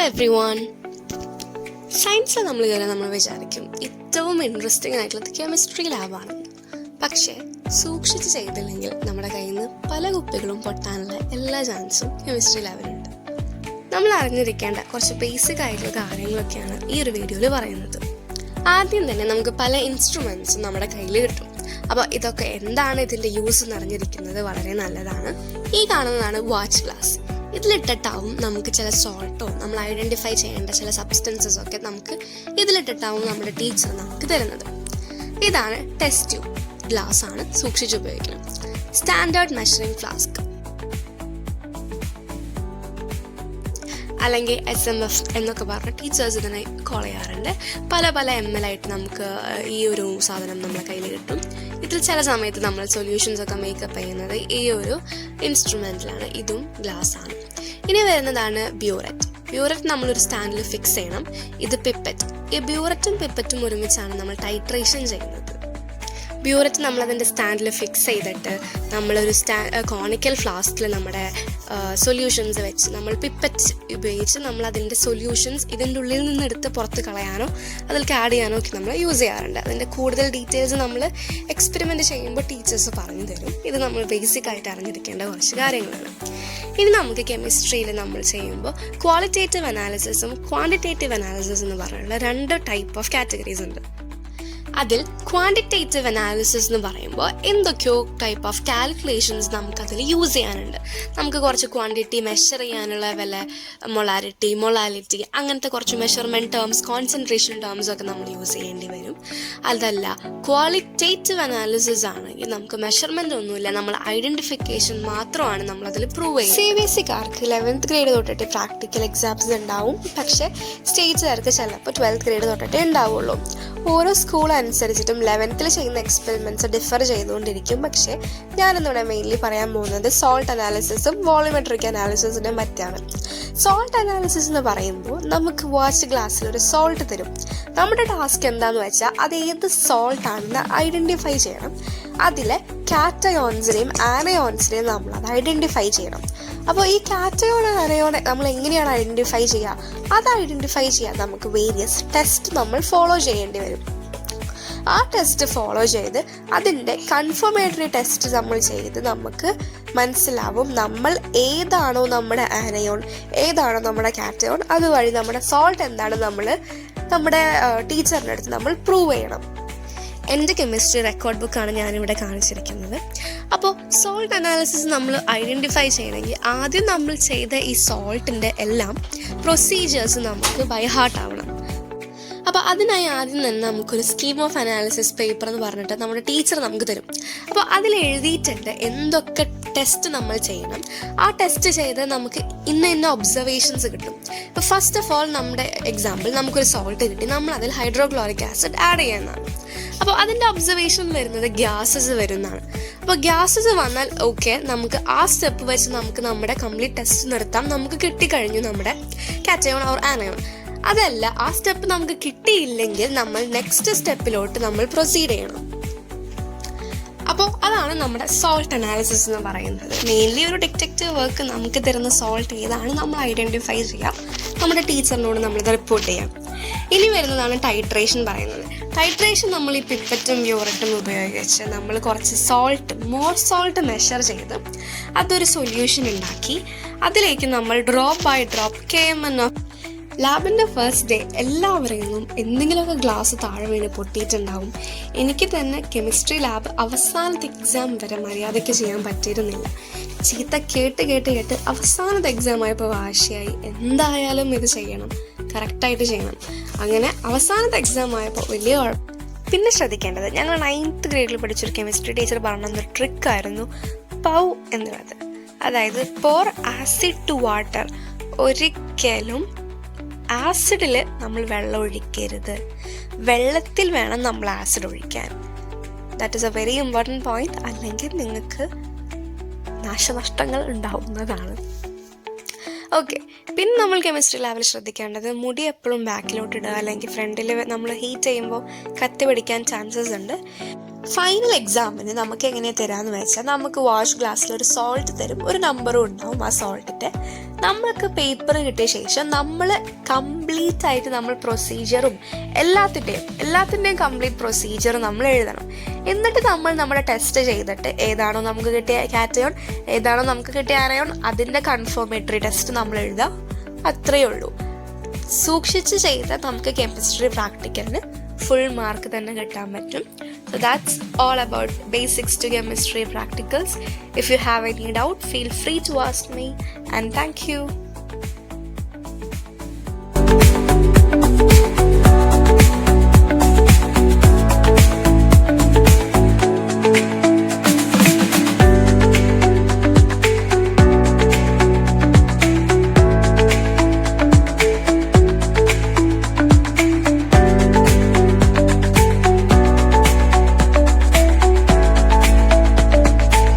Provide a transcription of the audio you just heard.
everyone. സയൻസിൽ നമ്മൾ വിചാരിക്കും ഏറ്റവും ഇൻട്രസ്റ്റിംഗ് ആയിട്ടുള്ളത് കെമിസ്ട്രി ലാബാണ്. പക്ഷേ സൂക്ഷിച്ച് ചെയ്തില്ലെങ്കിൽ നമ്മുടെ കയ്യിൽ നിന്ന് പല കുപ്പികളും പൊട്ടാനുള്ള എല്ലാ ചാൻസും കെമിസ്ട്രി ലാബിനുണ്ട്. നമ്മൾ അറിഞ്ഞിരിക്കേണ്ട കുറച്ച് ബേസിക് ആയിട്ടുള്ള കാര്യങ്ങളൊക്കെയാണ് ഈ ഒരു വീഡിയോയിൽ പറയുന്നത്. ആദ്യം തന്നെ നമുക്ക് പല ഇൻസ്ട്രുമെൻറ്റ്സും നമ്മുടെ കയ്യിൽ കിട്ടും. അപ്പോൾ ഇതൊക്കെ എന്താണ്, ഇതിൻ്റെ യൂസ് എന്ന് അറിഞ്ഞിരിക്കുന്നത് വളരെ നല്ലതാണ്. ഈ കാണുന്നതാണ് വാച്ച് ഗ്ലാസ്. ഇതിലിട്ടിട്ടാവും നമുക്ക് ചില സോൾട്ടോ നമ്മൾ ഐഡൻറ്റിഫൈ ചെയ്യേണ്ട ചില സബ്സ്റ്റൻസസ് ഒക്കെ നമുക്ക് ഇതിലിട്ടിട്ടാവും നമ്മുടെ ടീച്ചർ നമുക്ക് തരുന്നത്. ഇതാണ് ടെസ്റ്റ് ട്യൂബ്. ഗ്ലാസ് ആണ്, സൂക്ഷിച്ച് ഉപയോഗിക്കണം. സ്റ്റാൻഡേർഡ് മെഷറിംഗ് ഫ്ലാസ്ക് അല്ലെങ്കിൽ SMF എന്നൊക്കെ പറഞ്ഞ് ടീച്ചേഴ്സ് ഇതിനെ കോൾ ചെയ്യാറുണ്ട്. പല ML ആയിട്ട് നമുക്ക് ഈ ഒരു സാധനം നമ്മളെ കയ്യിൽ കിട്ടും. ഇതിൽ ചില സമയത്ത് നമ്മൾ സൊല്യൂഷൻസ് ഒക്കെ മേക്കപ്പ് ചെയ്യുന്നത് ഈ ഒരു ഇൻസ്ട്രുമെൻറ്റിലാണ്. ഇതും ഗ്ലാസ് ആണ്. ഇനി വരുന്നതാണ് ബ്യൂററ്റ് നമ്മളൊരു സ്റ്റാൻഡിൽ ഫിക്സ് ചെയ്യണം. ഇത് പിപ്പറ്റ്. ഈ ബ്യൂററ്റും പിപ്പറ്റും ഒരുമിച്ചാണ് നമ്മൾ ടൈട്രേഷൻ ചെയ്യുന്നത്. ബ്യൂററ്റ് നമ്മളതിൻ്റെ സ്റ്റാൻഡിൽ ഫിക്സ് ചെയ്തിട്ട് നമ്മളൊരു കോണിക്കൽ ഫ്ലാസ്കിൽ നമ്മുടെ സൊല്യൂഷൻസ് വെച്ച് നമ്മൾ പിപ്പറ്റ് ഉപയോഗിച്ച് നമ്മളതിൻ്റെ സൊല്യൂഷൻസ് ഇതിൻ്റെ ഉള്ളിൽ നിന്നെടുത്ത് പുറത്ത് കളയാനോ അതിലേക്ക് ആഡ് ചെയ്യാനോ ഒക്കെ നമ്മൾ യൂസ് ചെയ്യാറുണ്ട്. അതിൻ്റെ കൂടുതൽ ഡീറ്റെയിൽസ് നമ്മൾ എക്സ്പെരിമെൻറ്റ് ചെയ്യുമ്പോൾ ടീച്ചേഴ്സ് പറഞ്ഞു തരും. ഇത് നമ്മൾ ബേസിക് ആയിട്ട് അറിഞ്ഞിരിക്കേണ്ട കുറച്ച് കാര്യങ്ങളാണ്. ഇനി നമുക്ക് കെമിസ്ട്രിയിൽ നമ്മൾ ചെയ്യുമ്പോൾ ക്വാളിറ്റേറ്റീവ് അനാലിസിസും ക്വാണ്ടിറ്റേറ്റീവ് അനാലിസിസ് എന്ന് പറഞ്ഞുള്ള 2 ടൈപ്പ് ഓഫ് കാറ്റഗറീസ് ഉണ്ട്. അതിൽ ക്വാണ്ടിറ്റേറ്റീവ് അനാലിസിസ് എന്ന് പറയുമ്പോൾ എന്തൊക്കെയോ ടൈപ്പ് ഓഫ് കാൽക്കുലേഷൻസ് നമുക്കതിൽ യൂസ് ചെയ്യാനുണ്ട്. നമുക്ക് കുറച്ച് ക്വാണ്ടിറ്റി മെഷർ ചെയ്യാനുള്ള വല്ല മൊളാലിറ്റി അങ്ങനത്തെ കുറച്ച് മെഷർമെൻറ്റ് ടേംസ്, കോൺസെൻട്രേഷൻ ടേംസ് ഒക്കെ നമ്മൾ യൂസ് ചെയ്യേണ്ടി വരും. അതല്ല ക്വാളിറ്റേറ്റീവ് അനാലിസിസ് ആണെങ്കിൽ നമുക്ക് മെഷർമെൻ്റ് ഒന്നുമില്ല, നമ്മൾ ഐഡൻറ്റിഫിക്കേഷൻ മാത്രമാണ് നമ്മളതിൽ പ്രൂവ് ചെയ്യുന്നത്. CBSEക്കാർക്ക് 11th ഗ്രേഡ് തൊട്ടിട്ട് പ്രാക്ടിക്കൽ എക്സാംസ് ഉണ്ടാവും. പക്ഷേ സ്റ്റേറ്റ്സുകാർക്ക് ചിലപ്പോൾ 12th ഗ്രേഡ് തൊട്ടിട്ടേ ഉണ്ടാവുള്ളൂ. ഓരോ സ്കൂൾ അനുസരിച്ചിട്ടും 11th ചെയ്യുന്ന എക്സ്പെരിമെൻറ്റ്സ് ഡിഫർ ചെയ്തുകൊണ്ടിരിക്കും. പക്ഷേ ഞാനിന്നിവിടെ മെയിൻലി പറയാൻ പോകുന്നത് സോൾട്ട് അനാലിസിസും വോളിമെട്രിക് അനാലിസിസിനും പറ്റിയാണ്. സോൾട്ട് അനാലിസിസ് എന്ന് പറയുമ്പോൾ നമുക്ക് വാച്ച് ഗ്ലാസ്സിൽ ഒരു സോൾട്ട് തരും. നമ്മുടെ ടാസ്ക് എന്താണെന്ന് വെച്ചാൽ അത് ഏത് സോൾട്ട് ആണെന്ന് ഐഡൻറ്റിഫൈ ചെയ്യണം. അതിലെ കാറ്റയോൺസിനെയും ആനയോൺസിനെയും നമ്മൾ അത് ഐഡൻറ്റിഫൈ ചെയ്യണം. അപ്പോൾ ഈ കാറ്റയോൺ ആനയോൺ നമ്മൾ എങ്ങനെയാണ് ഐഡൻറ്റിഫൈ ചെയ്യുക? അത് ഐഡൻറ്റിഫൈ ചെയ്യാൻ നമുക്ക് വേരിയസ് ടെസ്റ്റ് നമ്മൾ ഫോളോ ചെയ്യേണ്ടി വരും. ആ ടെസ്റ്റ് ഫോളോ ചെയ്ത് അതിൻ്റെ കൺഫർമേറ്ററി ടെസ്റ്റ് നമ്മൾ ചെയ്ത് നമുക്ക് മനസ്സിലാവും നമ്മൾ ഏതാണോ നമ്മുടെ ആനയോൺ, ഏതാണോ നമ്മുടെ കാറ്റയോൺ, അതുവഴി നമ്മുടെ സോൾട്ട് എന്താണ് നമ്മുടെ ടീച്ചറിൻ്റെ അടുത്ത് നമ്മൾ പ്രൂവ് ചെയ്യണം. എൻ്റെ കെമിസ്ട്രി റെക്കോർഡ് ബുക്കാണ് ഞാനിവിടെ കാണിച്ചിരിക്കുന്നത്. അപ്പോൾ സോൾട്ട് അനാലിസിസ് നമ്മൾ ഐഡൻറ്റിഫൈ ചെയ്യണമെങ്കിൽ ആദ്യം നമ്മൾ ചെയ്ത ഈ സോൾട്ടിൻ്റെ എല്ലാം പ്രൊസീജിയേഴ്സ് നമുക്ക് ബൈ ഹാർട്ട് ആവണം. അപ്പോൾ അതിനായി ആദ്യം തന്നെ നമുക്കൊരു സ്കീം ഓഫ് അനാലിസിസ് പേപ്പർ എന്ന് പറഞ്ഞിട്ട് നമ്മുടെ ടീച്ചർ നമുക്ക് തരും. അപ്പോൾ അതിൽ എഴുതിയിട്ടുണ്ട് എന്തൊക്കെ ടെസ്റ്റ് നമ്മൾ ചെയ്യണം. ആ ടെസ്റ്റ് ചെയ്ത് നമുക്ക് ഇന്ന ഒബ്സർവേഷൻസ് കിട്ടും. ഇപ്പോൾ ഫസ്റ്റ് ഓഫ് ഓൾ നമ്മുടെ എക്സാമ്പിൾ നമുക്കൊരു സോൾട്ട് കിട്ടി, നമ്മൾ അതിൽ ഹൈഡ്രോക്ലോറിക് ആസിഡ് ആഡ് ചെയ്യുന്നതാണ്. അപ്പോൾ അതിൻ്റെ ഒബ്സർവേഷൻ വരുന്നത് ഗ്യാസസ് വരുന്നതാണ്. അപ്പോൾ ഗ്യാസസ് വന്നാൽ ഓക്കെ, നമുക്ക് ആ സ്റ്റെപ്പ് വെച്ച് നമുക്ക് നമ്മുടെ കംപ്ലീറ്റ് ടെസ്റ്റ് നിർത്താം. നമുക്ക് കിട്ടിക്കഴിഞ്ഞു നമ്മുടെ കാറ്റയോൺ ഓർ ആനയോൺ. അതല്ല, ആ സ്റ്റെപ്പ് നമുക്ക് കിട്ടിയില്ലെങ്കിൽ നമ്മൾ നെക്സ്റ്റ് സ്റ്റെപ്പിലോട്ട് നമ്മൾ പ്രൊസീഡ് ചെയ്യണം. അപ്പോൾ അതാണ് നമ്മുടെ സോൾട്ട് അനാലിസിസ് എന്ന് പറയുന്നത്. മെയിൻലി ഒരു ഡിറ്റക്റ്റീവ് വർക്ക് നമുക്ക് തരുന്ന സോൾട്ട് ഏതാണ് നമ്മൾ ഐഡൻറ്റിഫൈ ചെയ്യാം, നമ്മുടെ ടീച്ചറിനോട് നമ്മളിത് റിപ്പോർട്ട് ചെയ്യാം. ഇനി വരുന്നതാണ് ടൈട്രേഷൻ പറയുന്നത്. ടൈട്രേഷൻ നമ്മൾ ഈ പിപ്പറ്റും ബ്യൂററ്റും ഉപയോഗിച്ച് നമ്മൾ കുറച്ച് മോർ സോൾട്ട് മെഷർ ചെയ്ത് അതൊരു സൊല്യൂഷൻ ഉണ്ടാക്കി അതിലേക്ക് നമ്മൾ drop by drop KMN of ലാബിൻ്റെ ഫസ്റ്റ് ഡേ എല്ലാവരെയും എന്തെങ്കിലുമൊക്കെ ഗ്ലാസ് താഴെ വീണ് പൊട്ടിയിട്ടുണ്ടാവും. എനിക്ക് തന്നെ കെമിസ്ട്രി ലാബ് അവസാനത്തെ എക്സാം വരെ മര്യാദയ്ക്ക് ചെയ്യാൻ പറ്റിയിരുന്നില്ല. ചീത്ത കേട്ട് അവസാനത്തെ എക്സാം ആയപ്പോൾ വാശിയായി, എന്തായാലും ഇത് ചെയ്യണം, കറക്റ്റായിട്ട് ചെയ്യണം. അങ്ങനെ അവസാനത്തെ എക്സാം ആയപ്പോൾ വലിയ കുഴപ്പം. പിന്നെ ശ്രദ്ധിക്കേണ്ടത്, ഞങ്ങൾ 9th ഗ്രേഡിൽ പഠിച്ചൊരു കെമിസ്ട്രി ടീച്ചർ പറഞ്ഞൊരു ട്രിക്കായിരുന്നു പൗ എന്നുള്ളത്. അതായത് പോർ ആസിഡ് ടു വാട്ടർ. ഒരിക്കലും ആസിഡിൽ നമ്മൾ വെള്ളം ഒഴിക്കരുത്, വെള്ളത്തിൽ വേണം നമ്മൾ ആസിഡ് ഒഴിക്കാൻ. That is A very important point. അല്ലെങ്കിൽ നിങ്ങൾക്ക് നാശനഷ്ടങ്ങൾ ഉണ്ടാവുന്നതാണ്. ഓക്കെ, പിന്നെ നമ്മൾ കെമിസ്ട്രി ലാബിൽ ശ്രദ്ധിക്കേണ്ടത് മുടി എപ്പോഴും ബാക്കിലോട്ട് ഇടുക, അല്ലെങ്കിൽ ഫ്രണ്ടിൽ നമ്മൾ ഹീറ്റ് ചെയ്യുമ്പോൾ കത്തി പിടിക്കാൻ ചാൻസസ് ഉണ്ട്. ഫൈനൽ എക്സാമിന് നമുക്ക് എങ്ങനെയാണ് തരാമെന്ന് വെച്ചാൽ നമുക്ക് വാഷ് ഗ്ലാസ്സിൽ ഒരു സോൾട്ട് തരും, ഒരു നമ്പറും ഉണ്ടാവും ആ സോൾട്ടിൻ്റെ. നമ്മൾക്ക് പേപ്പർ കിട്ടിയ ശേഷം നമ്മൾ കംപ്ലീറ്റ് ആയിട്ട് നമ്മൾ പ്രൊസീജിയറും എല്ലാത്തിൻ്റെയും കംപ്ലീറ്റ് പ്രൊസീജിയർ നമ്മൾ എഴുതണം. എന്നിട്ട് നമ്മൾ നമ്മുടെ ടെസ്റ്റ് ചെയ്തിട്ട് ഏതാണോ നമുക്ക് കിട്ടിയ കാറ്റയോൺ, ഏതാണോ നമുക്ക് കിട്ടിയ ആനയോൺ, അതിൻ്റെ കൺഫർമേറ്ററി ടെസ്റ്റ് നമ്മൾ എഴുതുക. അത്രയേ ഉള്ളൂ. സൂക്ഷിച്ച് ചെയ്താൽ നമുക്ക് കെമിസ്ട്രി പ്രാക്ടിക്കലിന് ഫുൾ മാർക്ക് തന്നെ കിട്ടാൻ പറ്റും. So that's all about basics to chemistry practicals. If you have any doubt, feel free to ask me, and thank you.